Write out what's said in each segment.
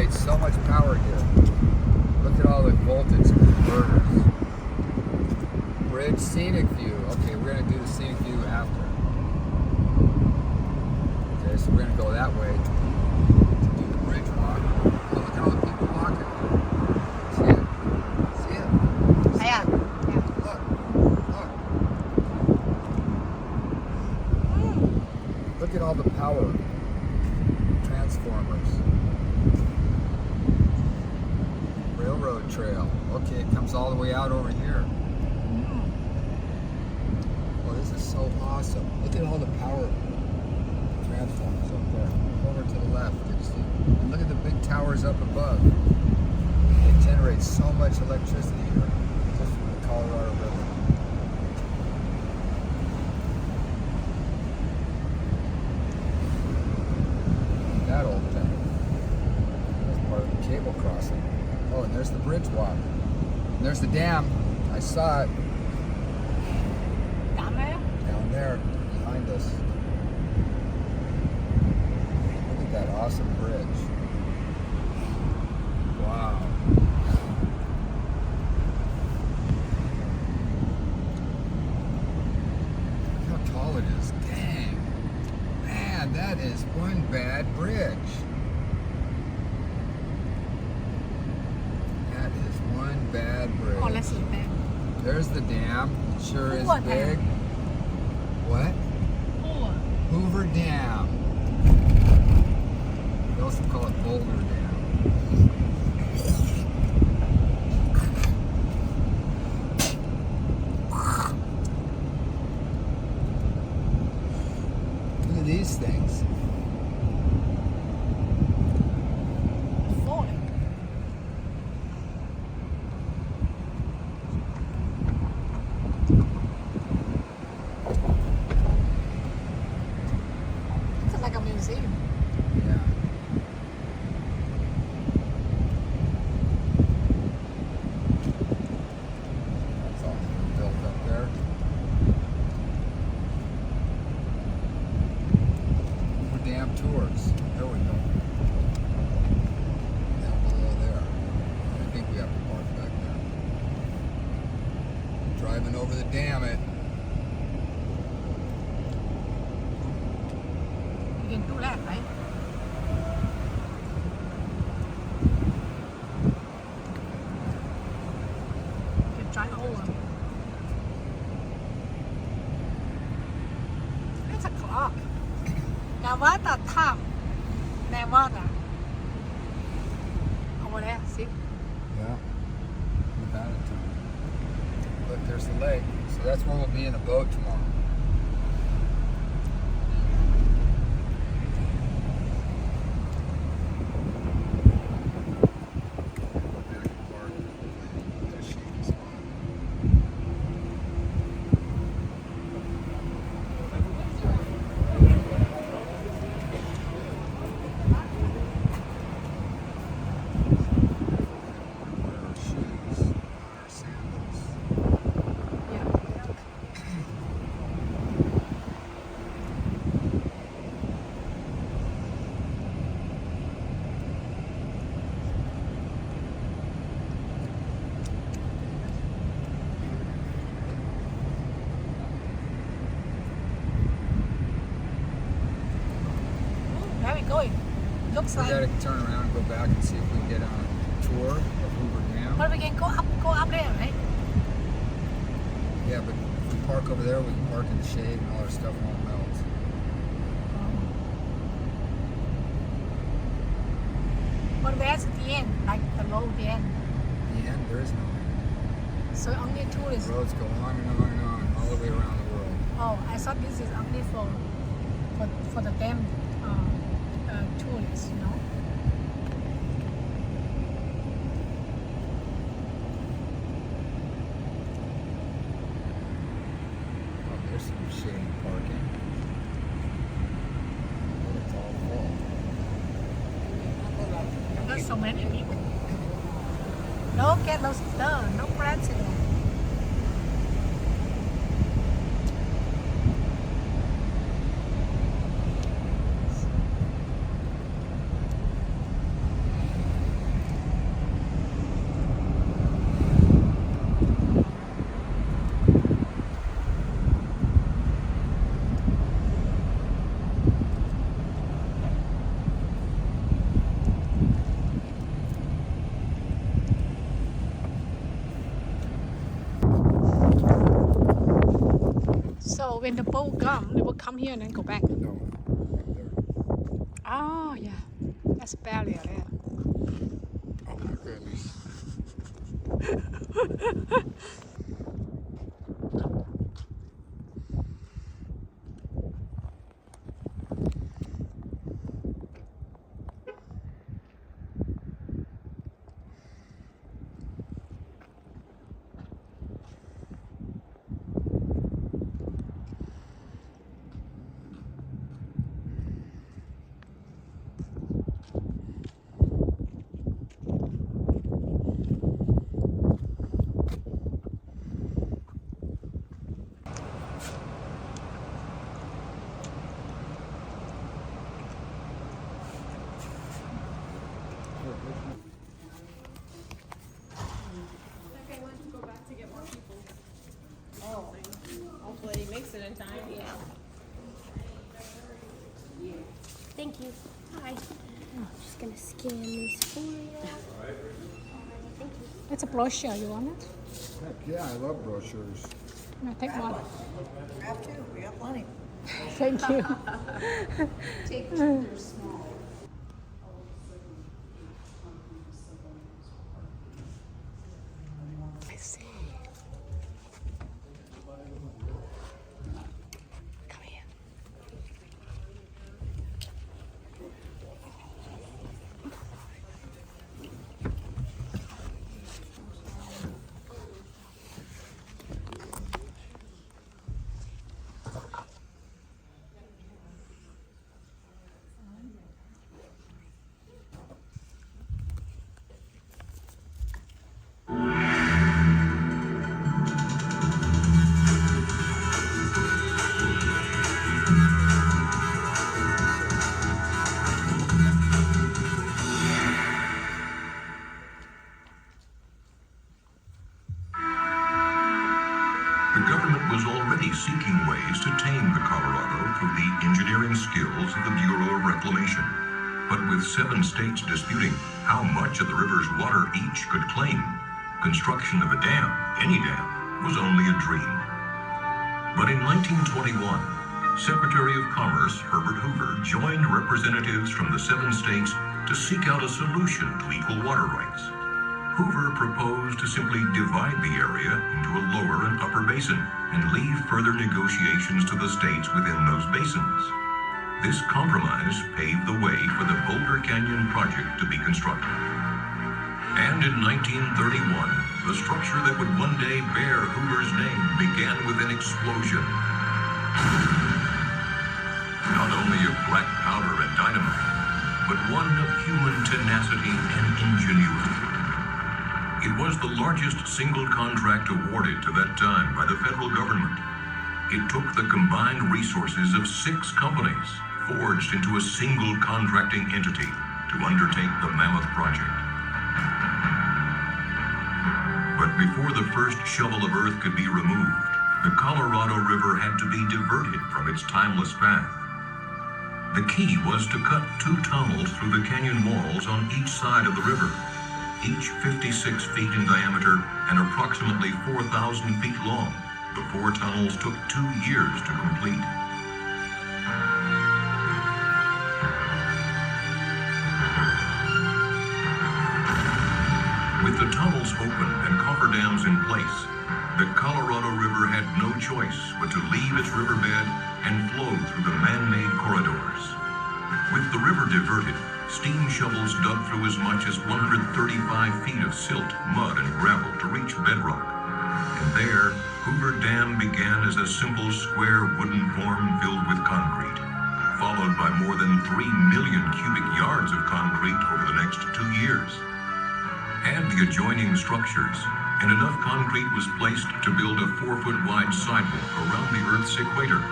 generates so much power here. Look at all the voltage converters. Bridge scenic view. Okay, we're going to do the scenic view after. Okay, so we're going to go that way to do the bridge walk. Oh, look at all the people walking. See it? See it? Yeah. Look. Look. Look at all the power transformers. Railroad trail. Okay, it comes all the way out over here. Oh, this is so awesome. Look at all the power transformers up there. Over to the left. You see? And look at the big towers up above. They generate so much electricity here just from the Colorado River. That old thing. That's part of the cable crossing. Oh, and there's the bridge walk. And there's the dam. I saw it. Down there? Down there, behind us. Look at that awesome bridge. Wow. Look how tall it is. Dang. Man, that is one bad bridge. That is one bad bridge. Oh, let's see that. There's the dam. It sure is Hoover big. Dam. What? Hoover. Hoover Dam. They also call it Boulder Dam. Look at these things. Falling. It's like a museum. Yeah. That's all built up there. Hoover Dam tours. There we go. Down below there. I think we have to park back there. Driving over the dam it. You can do that, right? You can drive over. It's a clock. Nevada time. Nevada. Over there, see? Yeah. Without it. Look, there's the lake. So that's where we'll be in a boat tomorrow. Where are we going? Looks We like. gotta turn around and go back and see if we can get on a tour of Hoover Dam. But we can go up there, right? Yeah, but if we park over there, we can park in the shade and all our stuff won't melt. But where's the end? Like the road, the end. The end, there is no end. So only tourists. The roads go on and on and on, all the way around the world. Oh, I thought this is only for the dam tourists, you know. Oh, there's some shady parking. Oh, it's all full. There's so many people. Look at those no president. when the boat come, they will come here and then go back. No, up there. Oh, yeah. That's a barrier there. Oh my goodness. Okay, why don't you go back to get more people? Oh, hopefully he makes it in time. Yeah. Thank you. Hi. I'm just gonna scan this for you. Alright, thank you. It's a brochure. You want it? Heck yeah, I love brochures. No, take one. Grab two, we got plenty. Thank you. Take two, they're small. I see. Come here. The government was already seeking ways to tame the Colorado through the engineering skills of the Bureau of Reclamation. But with 7 states disputing how much of the river's water each could claim, construction of a dam, any dam, was only a dream. But in 1921, Secretary of Commerce Herbert Hoover joined representatives from the 7 states to seek out a solution to equal water rights. Hoover proposed to simply divide the area into a lower and upper basin and leave further negotiations to the states within those basins. This compromise paved the way for the Boulder Canyon project to be constructed. And in 1931, the structure that would one day bear Hoover's name began with an explosion. Not only of black powder and dynamite, but one of human tenacity and ingenuity. It was the largest single contract awarded to that time by the federal government. It took the combined resources of 6 companies, forged into a single contracting entity, to undertake the mammoth project. But before the first shovel of earth could be removed, the Colorado River had to be diverted from its timeless path. The key was to cut 2 tunnels through the canyon walls on each side of the river, each 56 feet in diameter and approximately 4,000 feet long. The 4 tunnels took 2 years to complete. With the tunnels open and cofferdams in place, the Colorado River had no choice but to leave its riverbed and flow through the man-made corridors. With the river diverted, steam shovels dug through as much as 135 feet of silt, mud, and gravel to reach bedrock. And there, Hoover Dam began as a simple square wooden form filled with concrete, followed by more than 3 million cubic yards of concrete over the next 2 years. Add the adjoining structures, and enough concrete was placed to build a 4-foot wide sidewalk around the Earth's equator.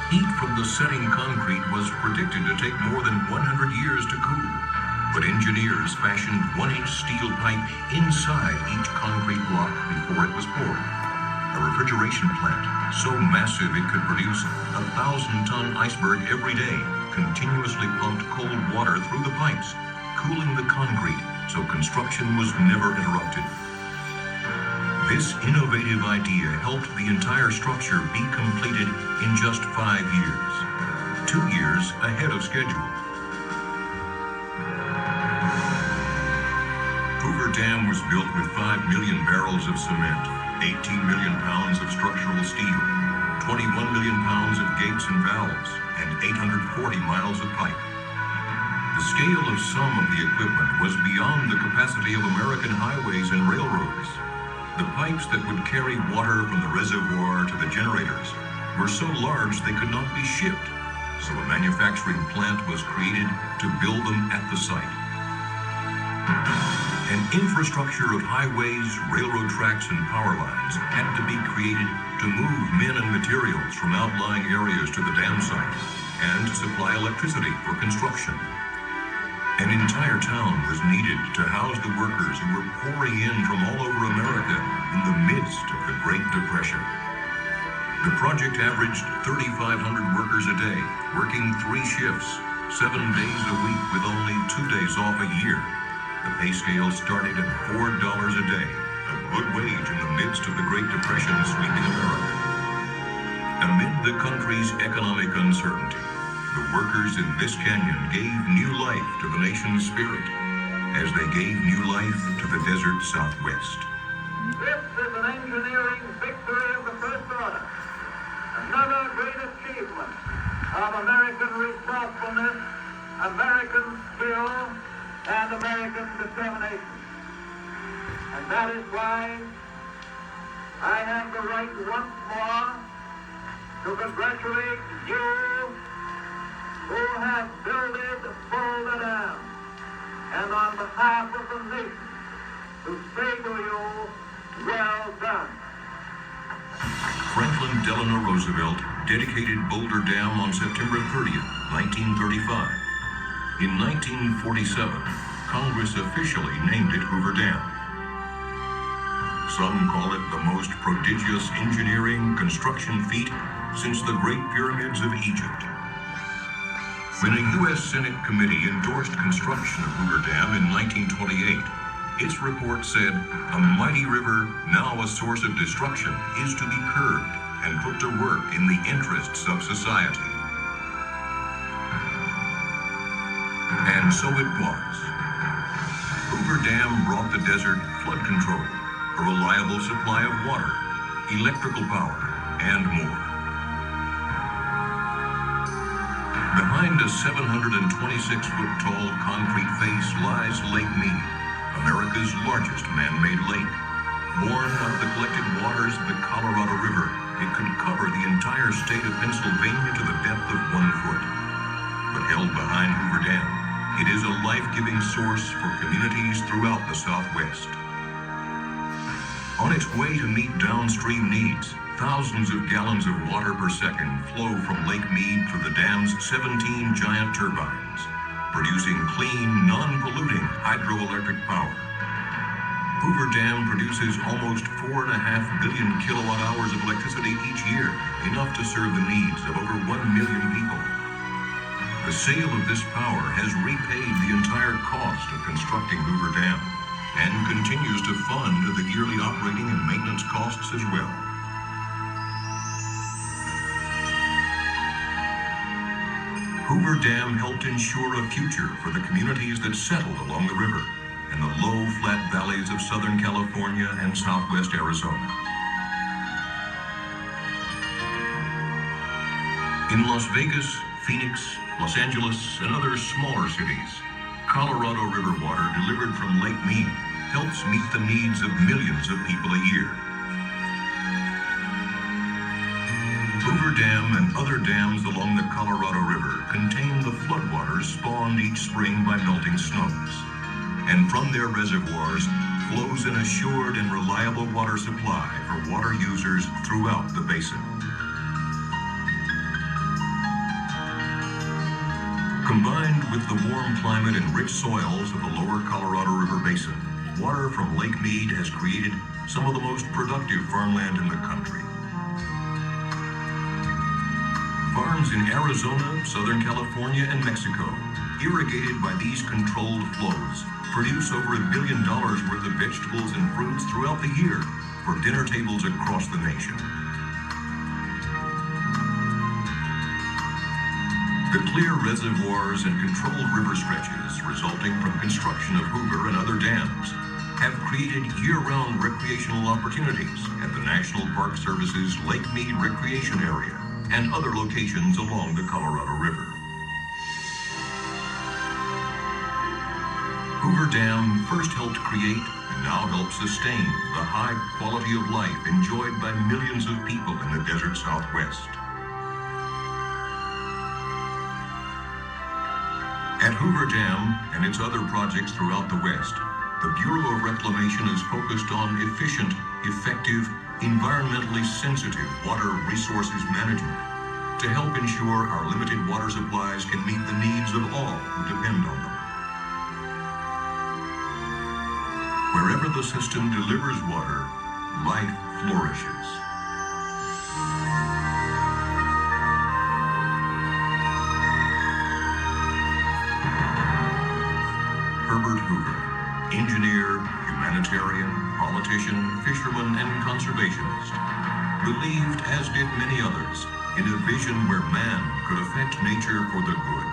Heat from the setting concrete was predicted to take more than 100 years to cool, but engineers fashioned 1-inch steel pipe inside each concrete block before it was poured. A refrigeration plant so massive it could produce a 1,000-ton iceberg every day continuously pumped cold water through the pipes, cooling the concrete so construction was never interrupted. This innovative idea helped the entire structure be completed in just 5 years, 2 years ahead of schedule. Hoover Dam was built with 5 million barrels of cement, 18 million pounds of structural steel, 21 million pounds of gates and valves, and 840 miles of pipe. The scale of some of the equipment was beyond the capacity of American highways and railroads. The pipes that would carry water from the reservoir to the generators were so large they could not be shipped, so a manufacturing plant was created to build them at the site. An infrastructure of highways, railroad tracks, and power lines had to be created to move men and materials from outlying areas to the dam site and to supply electricity for construction. An entire town was needed to house the workers who were pouring in from all over America in the midst of the Great Depression. The project averaged 3,500 workers a day, working 3 shifts, 7 days a week with only 2 days off a year. The pay scale started at $4 a day, a good wage in the midst of the Great Depression sweeping America. Amid the country's economic uncertainty, the workers in this canyon gave new life to the nation's spirit, as they gave new life to the desert Southwest. This is an engineering victory of the first order. Another great achievement of American resourcefulness, American skill, and American determination. And that is why I have the right once more to congratulate you who have builded Boulder Dam, and on behalf of the nation, to say to you, well done. Franklin Delano Roosevelt dedicated Boulder Dam on September 30th, 1935. In 1947, Congress officially named it Hoover Dam. Some call it the most prodigious engineering construction feat since the Great Pyramids of Egypt. When a U.S. Senate committee endorsed construction of Hoover Dam in 1928, its report said, "A mighty river, now a source of destruction, is to be curbed and put to work in the interests of society." And so it was. Hoover Dam brought the desert flood control, a reliable supply of water, electrical power, and more. Behind a 726-foot-tall concrete face lies Lake Mead, America's largest man-made lake. Born out of the collected waters of the Colorado River, it could cover the entire state of Pennsylvania to the depth of 1 foot. But held behind Hoover Dam, it is a life-giving source for communities throughout the Southwest. On its way to meet downstream needs, thousands of gallons of water per second flow from Lake Mead through the dam's 17 giant turbines, producing clean, non-polluting hydroelectric power. Hoover Dam produces almost 4.5 billion kilowatt hours of electricity each year, enough to serve the needs of over 1 million people. The sale of this power has repaid the entire cost of constructing Hoover Dam and continues to fund the yearly operating and maintenance costs as well. Hoover Dam helped ensure a future for the communities that settled along the river and the low, flat valleys of Southern California and Southwest Arizona. In Las Vegas, Phoenix, Los Angeles, and other smaller cities, Colorado River water delivered from Lake Mead helps meet the needs of millions of people a year. Hoover Dam and other dams along the Colorado River contain the floodwaters spawned each spring by melting snows, and from their reservoirs flows an assured and reliable water supply for water users throughout the basin. Combined with the warm climate and rich soils of the lower Colorado River basin, water from Lake Mead has created some of the most productive farmland in the country. farms in Arizona, Southern California, and Mexico, irrigated by these controlled flows, produce over $1 billion worth of vegetables and fruits throughout the year for dinner tables across the nation. The clear reservoirs and controlled river stretches resulting from construction of Hoover and other dams have created year-round recreational opportunities at the National Park Service's Lake Mead Recreation Area and other locations along the Colorado River. Hoover Dam first helped create and now helps sustain the high quality of life enjoyed by millions of people in the desert Southwest. At Hoover Dam and its other projects throughout the West, the Bureau of Reclamation is focused on efficient, effective, environmentally sensitive water resources management to help ensure our limited water supplies can meet the needs of all who depend on them. Wherever the system delivers water, life flourishes. Herbert Hoover, engineer, humanitarian, politician, fisherman, and conservationist, believed, as did many others, in a vision where man could affect nature for the good.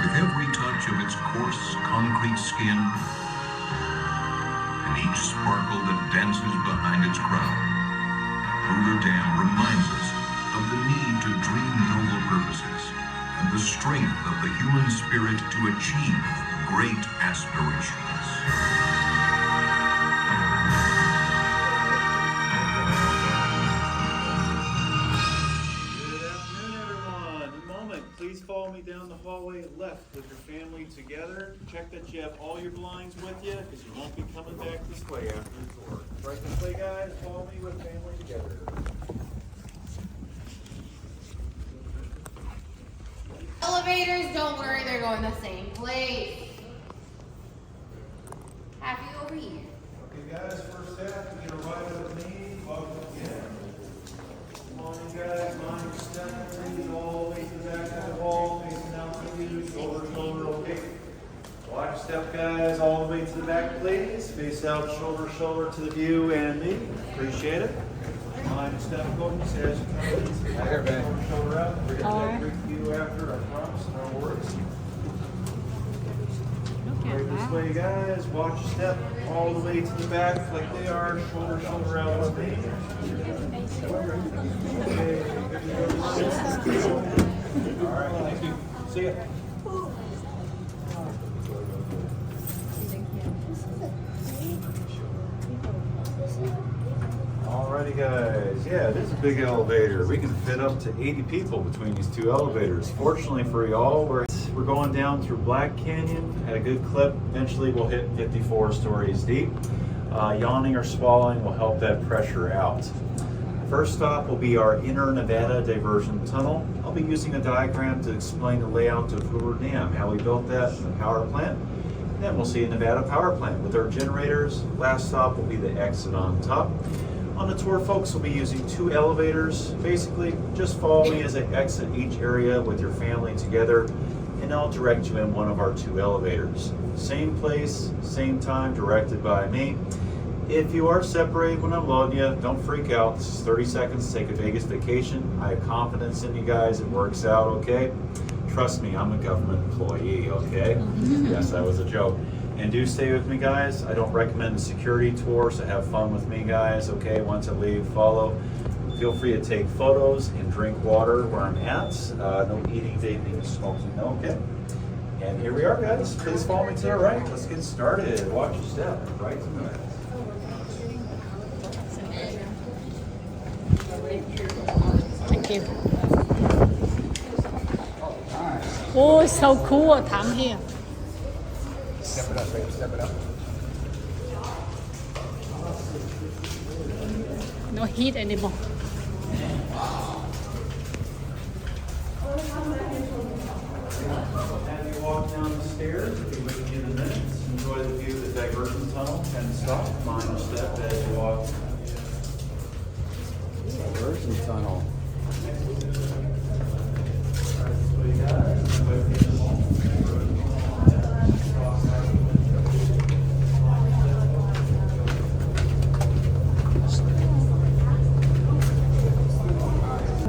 With every touch of its coarse, concrete skin, and each sparkle that dances behind its crown, Hoover Dam reminds us of the need to dream noble purposes and the strength of the human spirit to achieve great aspirations. Good afternoon, everyone. In a moment, please follow me down the hallway left with your family together. Check that you have all your belongings with you, because you won't be coming back this way after the tour. Right this way, guys. Follow me with family together. Elevators, don't worry, they're going the same place. Happy over here. Okay, guys, first step, you're gonna ride with me. Welcome again. Come on, you guys, mind your step, please, all the way to the back of the wall, facing out to you, shoulder to shoulder, okay? Watch your step, guys, all the way to the back, please. Face out, shoulder to shoulder to the view and me. Appreciate it. Mind your step, go as you come in. Right here, man. Shoulder, shoulder out. We're gonna take a quick view after, I promise, no worries. Right this way, guys. Watch your step all the way to the back like they are. Shoulder, shoulder out with me. Okay, good to go. All right, thank you. See ya. Alrighty, guys. Yeah, it is a big elevator. We can fit up to 80 people between these two elevators. Fortunately for y'all, we're going down through Black Canyon at a good clip. Eventually we'll hit 54 stories deep. Yawning or swallowing will help that pressure out. First stop will be our Inner Nevada Diversion Tunnel. I'll be using a diagram to explain the layout of Hoover Dam, how we built that, and the power plant. And then we'll see a Nevada power plant with our generators. Last stop will be the exit on top. On the tour, folks will be using 2 elevators. Basically, just follow me as I exit each area with your family together, and I'll direct you in one of our 2 elevators. Same place, same time, directed by me. If you are separated when I'm loading you, don't freak out. This is 30 seconds to take a Vegas vacation. I have confidence in you guys. It works out, okay? Trust me, I'm a government employee, okay? Yes, that was a joke. And do stay with me, guys. I don't recommend a security tour, so have fun with me, guys, okay? Once I leave, follow. Feel free to take photos and drink water where I'm at. No eating, vaping, smoking, no, okay? And here we are, guys. Please follow me to the right. Let's get started. Watch your step. Right to the left. Thank you. Oh, it's so cool, Tom here. Step it up, baby, step it up. No heat anymore. As you walk down the stairs, if you wait a few minutes, enjoy the view of the diversion tunnel and stop. Mind your step as you walk. Forward. diversion tunnel.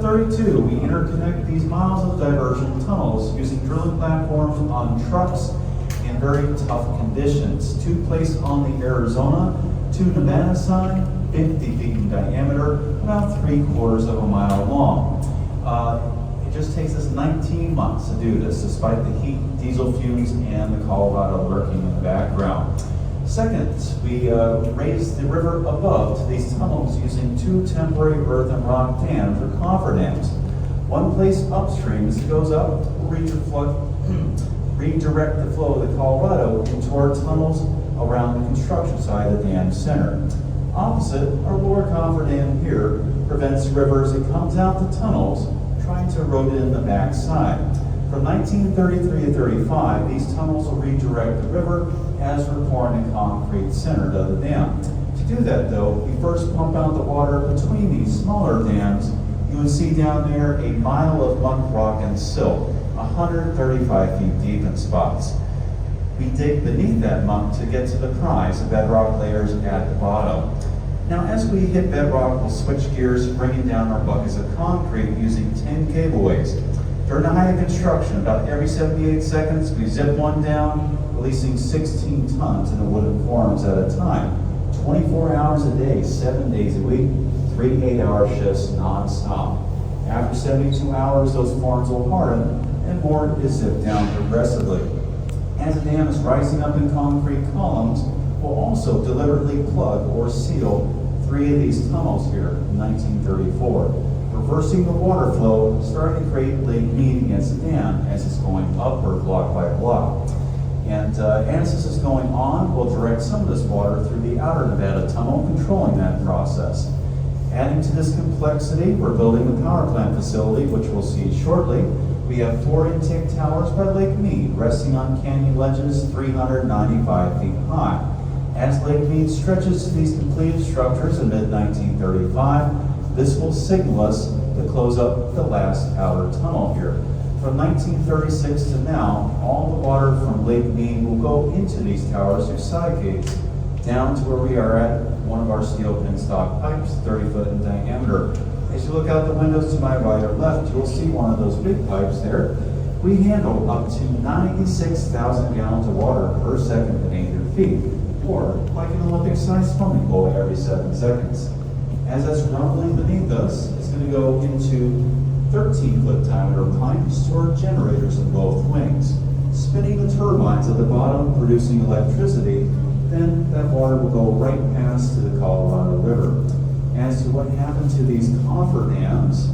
32, we interconnect these miles of diversion tunnels using drilling platforms on trucks in very tough conditions. 2 placed on the Arizona to Nevada side, 50 feet in diameter, about 3/4 of a mile long. It just takes us 19 months to do this, despite the heat, diesel fumes, and the Colorado lurking in the background. Second, we raise the river above to these tunnels using 2 temporary earth and rock dams or cofferdams. One place upstream as it goes up will redirect the flow of the Colorado into our tunnels around the construction site of the dam center. Opposite, our lower cofferdam here prevents rivers that comes out the tunnels trying to erode it in the backside. From 1933 to 35, these tunnels will redirect the river as we're pouring the concrete center to the dam. To do that though, we first pump out the water between these smaller dams. You would see down there a mile of muck, rock, and silt, 135 feet deep in spots. We dig beneath that muck to get to the prize, the bedrock layers at the bottom. Now as we hit bedrock, we'll switch gears, bringing down our buckets of concrete using 10 cableways. During the height of construction, about every 78 seconds, we zip one down, releasing 16 tons in the wooden forms at a time. 24 hours a day, 7 days a week, 3 8-hour shifts non-stop. After 72 hours, those forms will harden and more is zipped down progressively. As the dam is rising up in concrete columns, we'll also deliberately plug or seal 3 of these tunnels here in 1934. Reversing the water flow, starting to create Lake Mead against the dam as it's going upward block by block. And as this is going on, we'll direct some of this water through the outer Nevada tunnel, controlling that process. Adding to this complexity, we're building the power plant facility, which we'll see shortly. We have 4 intake towers by Lake Mead, resting on canyon ledges 395 feet high. As Lake Mead stretches to these completed structures in mid-1935, this will signal us to close up the last outer tunnel here. From 1936 to now, all the water from Lake Mead will go into these towers through side gates, down to where we are at one of our steel penstock pipes, 30 foot in diameter. As you look out the windows to my right or left, you'll see one of those big pipes there. We handle up to 96,000 gallons of water per second beneath your feet, or like an Olympic-sized swimming pool every 7 seconds. As that's rumbling beneath us, it's going to go into 13-foot diameter pipes to our generators in both wings, spinning the turbines at the bottom, producing electricity. Then that water will go right past to the Colorado River. As to what happened to these cofferdams,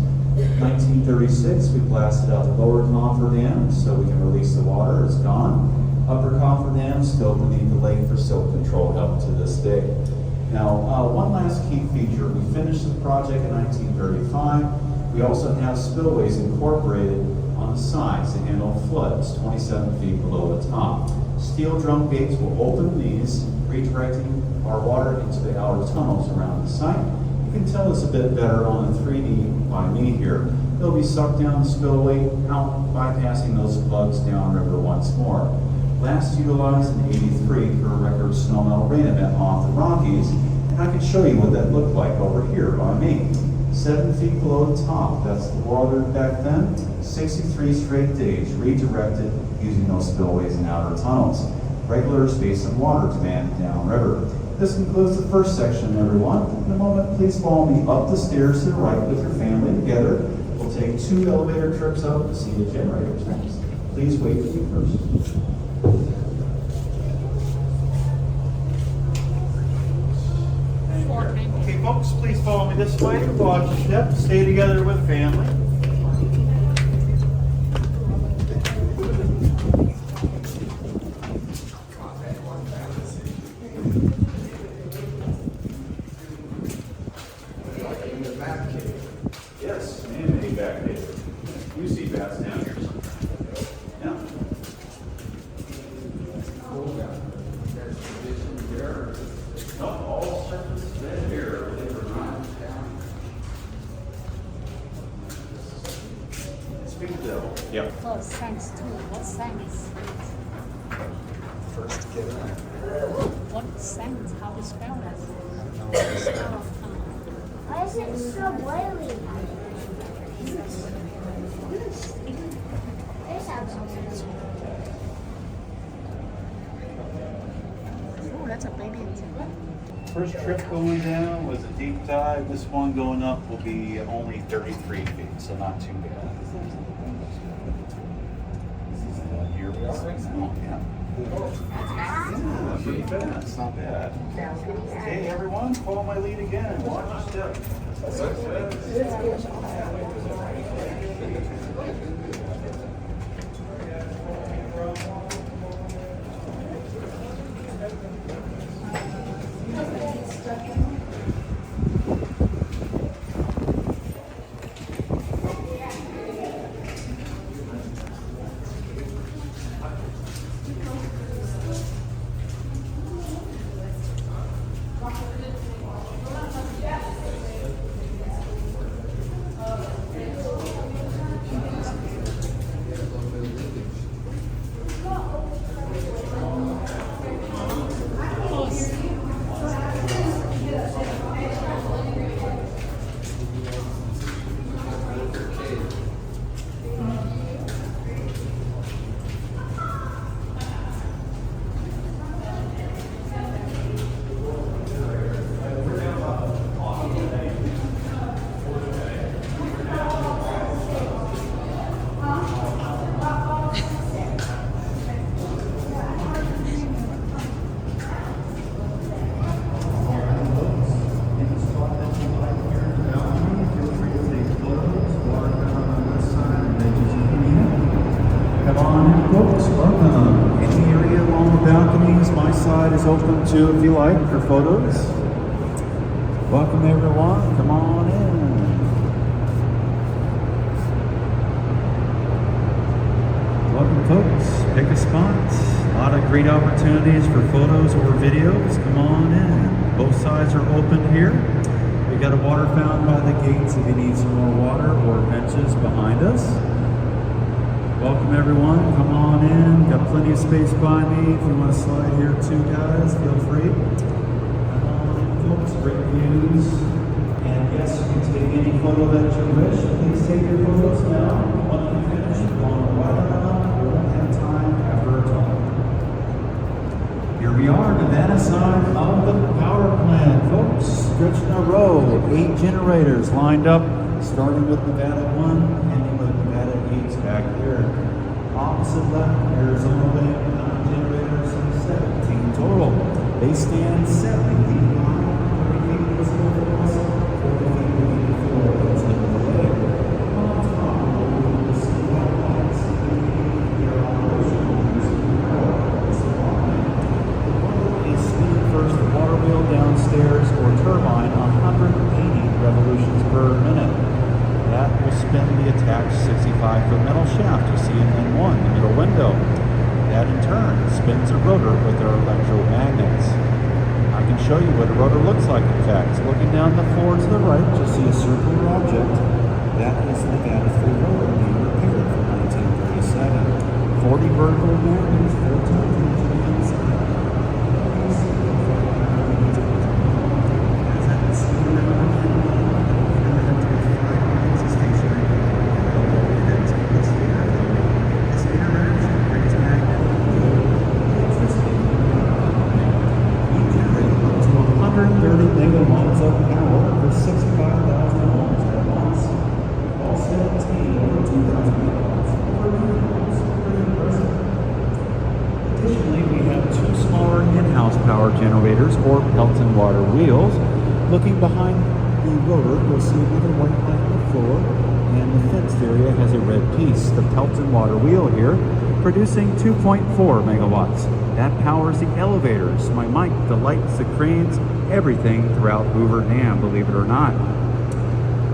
1936, we blasted out the lower cofferdam so we can release the water. It's gone. Upper cofferdam still beneath the lake for silt control up to this day. Now, one last key feature. We finished the project in 1935. We also have spillways incorporated on the sides to handle floods 27 feet below the top. Steel drum gates will open these, redirecting our water into the outer tunnels around the site. You can tell this a bit better on the 3D by me here. They'll be sucked down the spillway, out bypassing those plugs downriver once more. Last utilized in '83 for a record snowmelt rain event off the Rockies, and I can show you what that looked like over here by me. 7 feet below the top, that's the water back then. 63 straight days redirected using those spillways and outer tunnels. Regular space and water demand downriver. This concludes the first section, everyone. In a moment, please follow me up the stairs to the right with your family together. We'll take 2 elevator trips up to see the generators next. Please wait for me first. Okay, folks, please follow me this way. Watch your step. Stay together with family. Yes, and a back cave. You see bats down here. Yeah. No, all surface bed here. bill. Yep. Oh, thanks too. What thanks? First, get in. What thanks? How to spell that? Why is it so boiling? There's something. Oh, that's a baby. First trip going down was a deep dive. This one going up will be only 33 feet, so not too bad. Here we are right now. Yeah, pretty fast, not bad. Hey everyone, follow my lead again. Watch your step. Open too if you like for photos. Welcome everyone, come on in. Welcome folks, pick a spot. A lot of great opportunities for photos or videos. Come on in. Both sides are open here. We got a water fountain by the gates if you need some more water, or benches behind us. Welcome everyone, come on in. Got plenty of space by me. If you want to slide here too, guys, feel free. Come on in, folks, great views. And yes, you can take any photo that you wish. Please take your photos now. Once you finish, you want to write them up. We won't have time after a talk. Here we are, Nevada side of the power plant. Folks, stretching a row, 8 generators lined up, starting with Nevada 1. Back here, opposite left, Arizona Bank, 9 generators, 17 total. They stand 70 feet high, 30 feet visible from us, 40 feet beneath the floor. That's the way. On top, we'll see white lights. They're operational using power. It's the line. The boiler is spinning first the water wheel downstairs or turbine 180 revolutions per minute. That will spin the attached 65-foot metal shaft you see in N1, the middle window. That in turn spins a rotor with their electromagnets. I can show you what a rotor looks like in fact. Looking down the floor to the right, you'll see a circular object. That is the Nevada 3 rotor being repaired from 1937. 40 vertical magnets, 4 times each of the inside. Generators or Pelton water wheels. Looking behind the rotor, you'll see another white light on the floor, and the fenced area has a red piece. The Pelton water wheel here, producing 2.4 megawatts. That powers the elevators, my mic, the lights, the cranes, everything throughout Hoover Dam, believe it or not.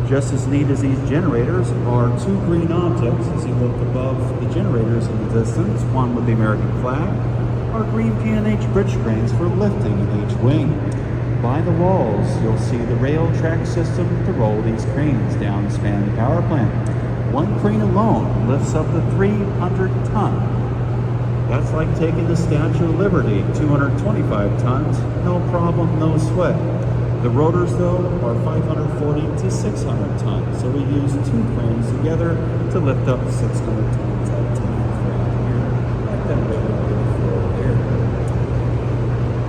Just as neat as these generators are 2 green objects as you look above the generators in the distance, one with the American flag, are green P&H bridge cranes for lifting in each wing. By the walls, you'll see the rail track system to roll these cranes down the span of the power plant. One crane alone lifts up to 300 tons. That's like taking the Statue of Liberty, 225 tons, no problem, no sweat. The rotors, though, are 540 to 600 tons, so we use two cranes together to lift up 600 tons at a time. Let them go over the floor there.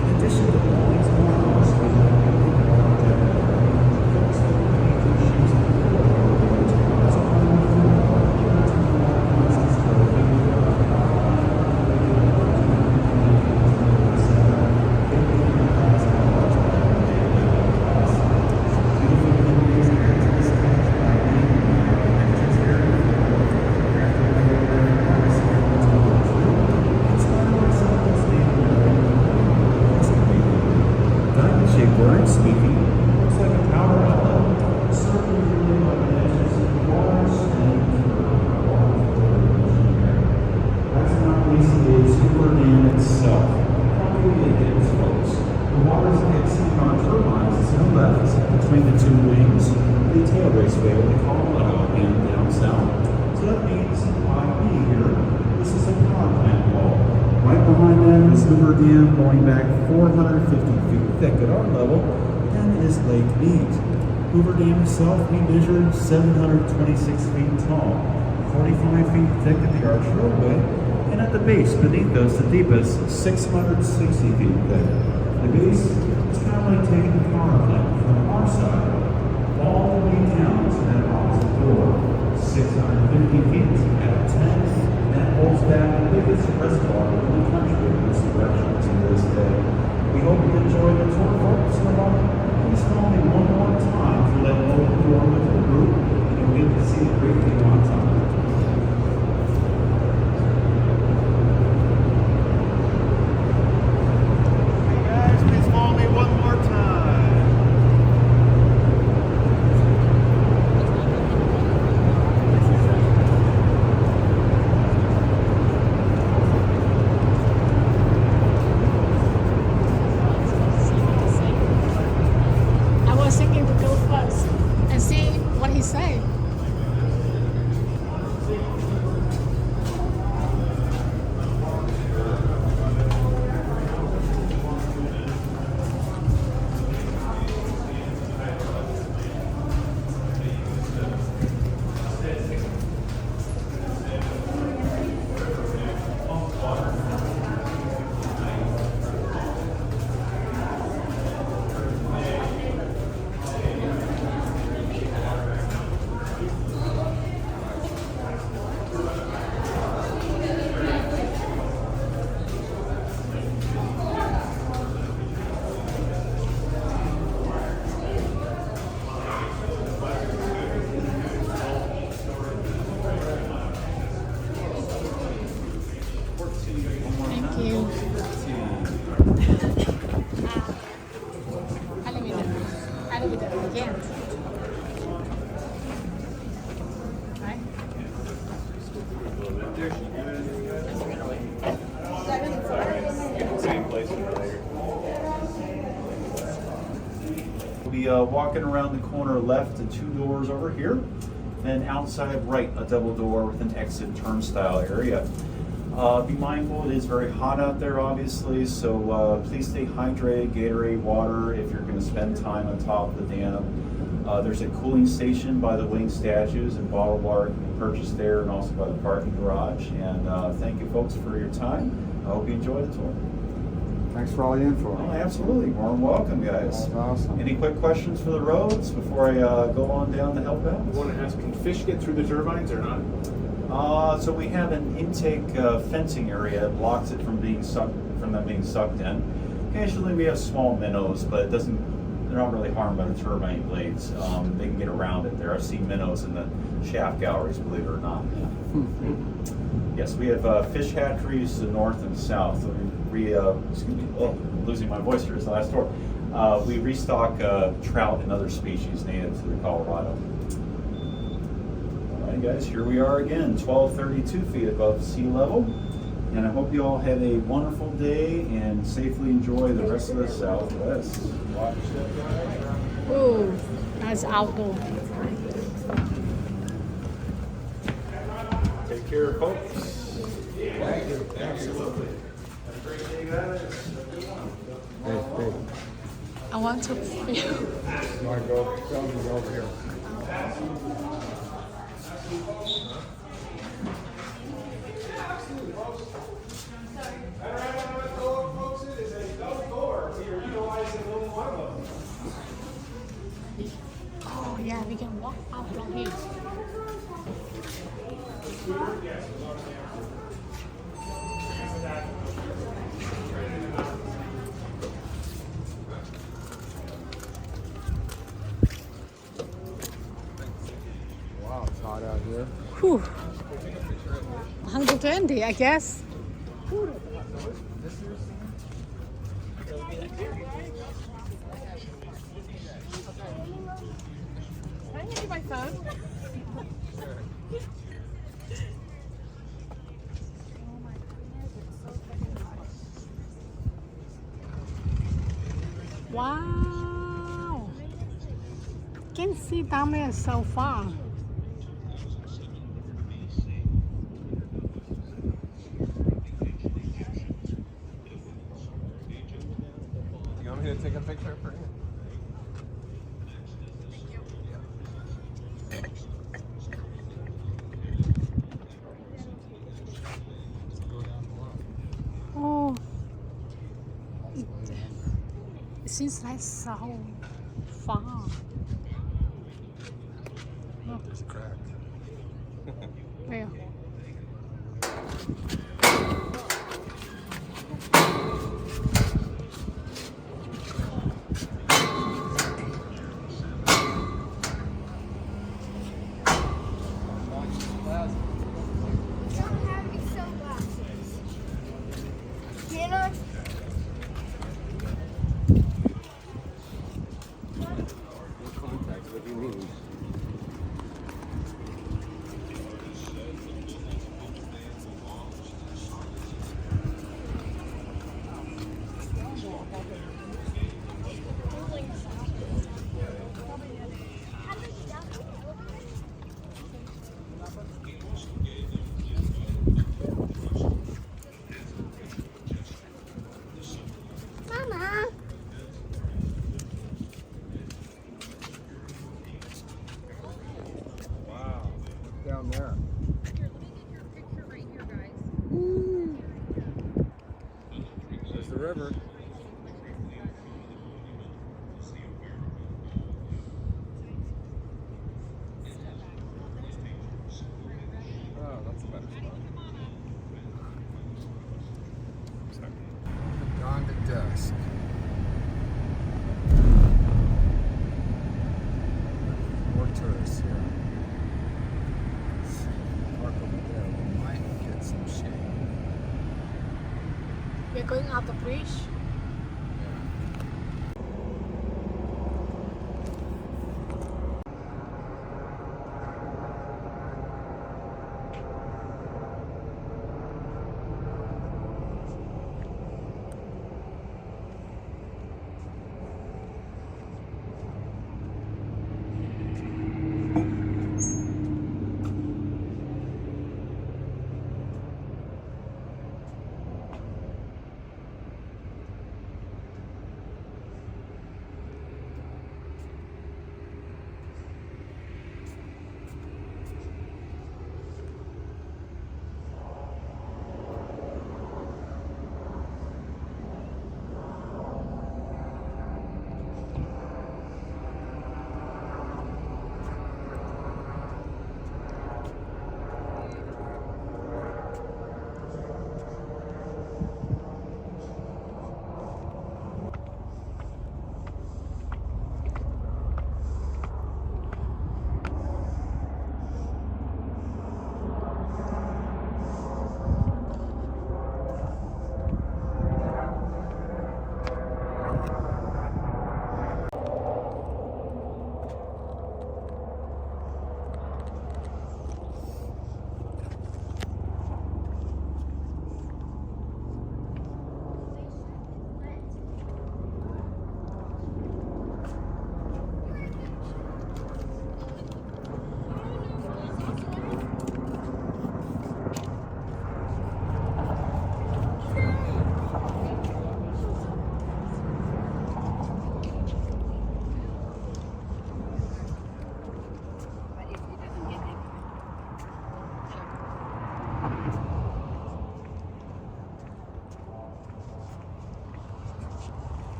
In addition to all these models, we have between the two wings, the tail raceway of the Colorado and down south. So that means behind me here, this is a power plant wall. Right behind that is Hoover Dam going back 450 feet thick at our level, and is Lake Mead. Hoover Dam itself, we measured 726 feet tall, 45 feet thick at the arch roadway, and at the base beneath us, the deepest, 660 feet thick. The base is kind of like taking the power plant from our side all the way down to that opposite door, 650 feet at 10. That holds back the biggest reservoir in the country in this direction to this day. We hope you enjoy the tour, folks. Please call me one more time for that local tour with the group, and you'll get to see a great deal on time. Walking around the corner left to two doors over here, then outside right a double door with an exit turnstile area. Be mindful, it is very hot out there obviously, so please stay hydrated, Gatorade, water if you're going to spend time on top of the dam. There's a cooling station by the wing statues, and bottled water can be purchased there, and also by the parking garage. And thank you folks for your time. I hope you enjoy the tour. Thanks for all the info. Oh, absolutely. Warm welcome, guys. That's awesome. Any quick questions for the roads before I go on down to help out? I want to ask, can fish get through the turbines or not? So we have an intake fencing area that blocks it from them being sucked in. Occasionally we have small minnows, but they're not really harmed by the turbine blades. They can get around it there. I've seen minnows in the shaft galleries, believe it or not. Yes, we have fish hatcheries to the north and south. I'm losing my voice here, it's the last door. We restock trout and other species native to the Colorado. All right, guys, here we are again, 1232 feet above sea level. And I hope you all have a wonderful day and safely enjoy the rest of the Southwest. Ooh, that's outdoor. care, folks. Thank you. Absolutely. Have a great day, guys. Hey, hey. I want to feel. You want to go? Tell me to go over here. Oh yeah, we can walk out from here. Wow, it's hot out here. Whew. 120, I guess. Can I give you my phone? Wow. Can see down there so far. You want me to take a picture for you? Oh. It seems like so far. It's cracked. Where? Don't have me sunglasses. You know? Contacts, what do you mean? Mama. Wow. Down there. There's the river. Oh, that's a better spot. Dawn to dusk. More tourists here. Park over there. We might get some shade. We're going out the bridge.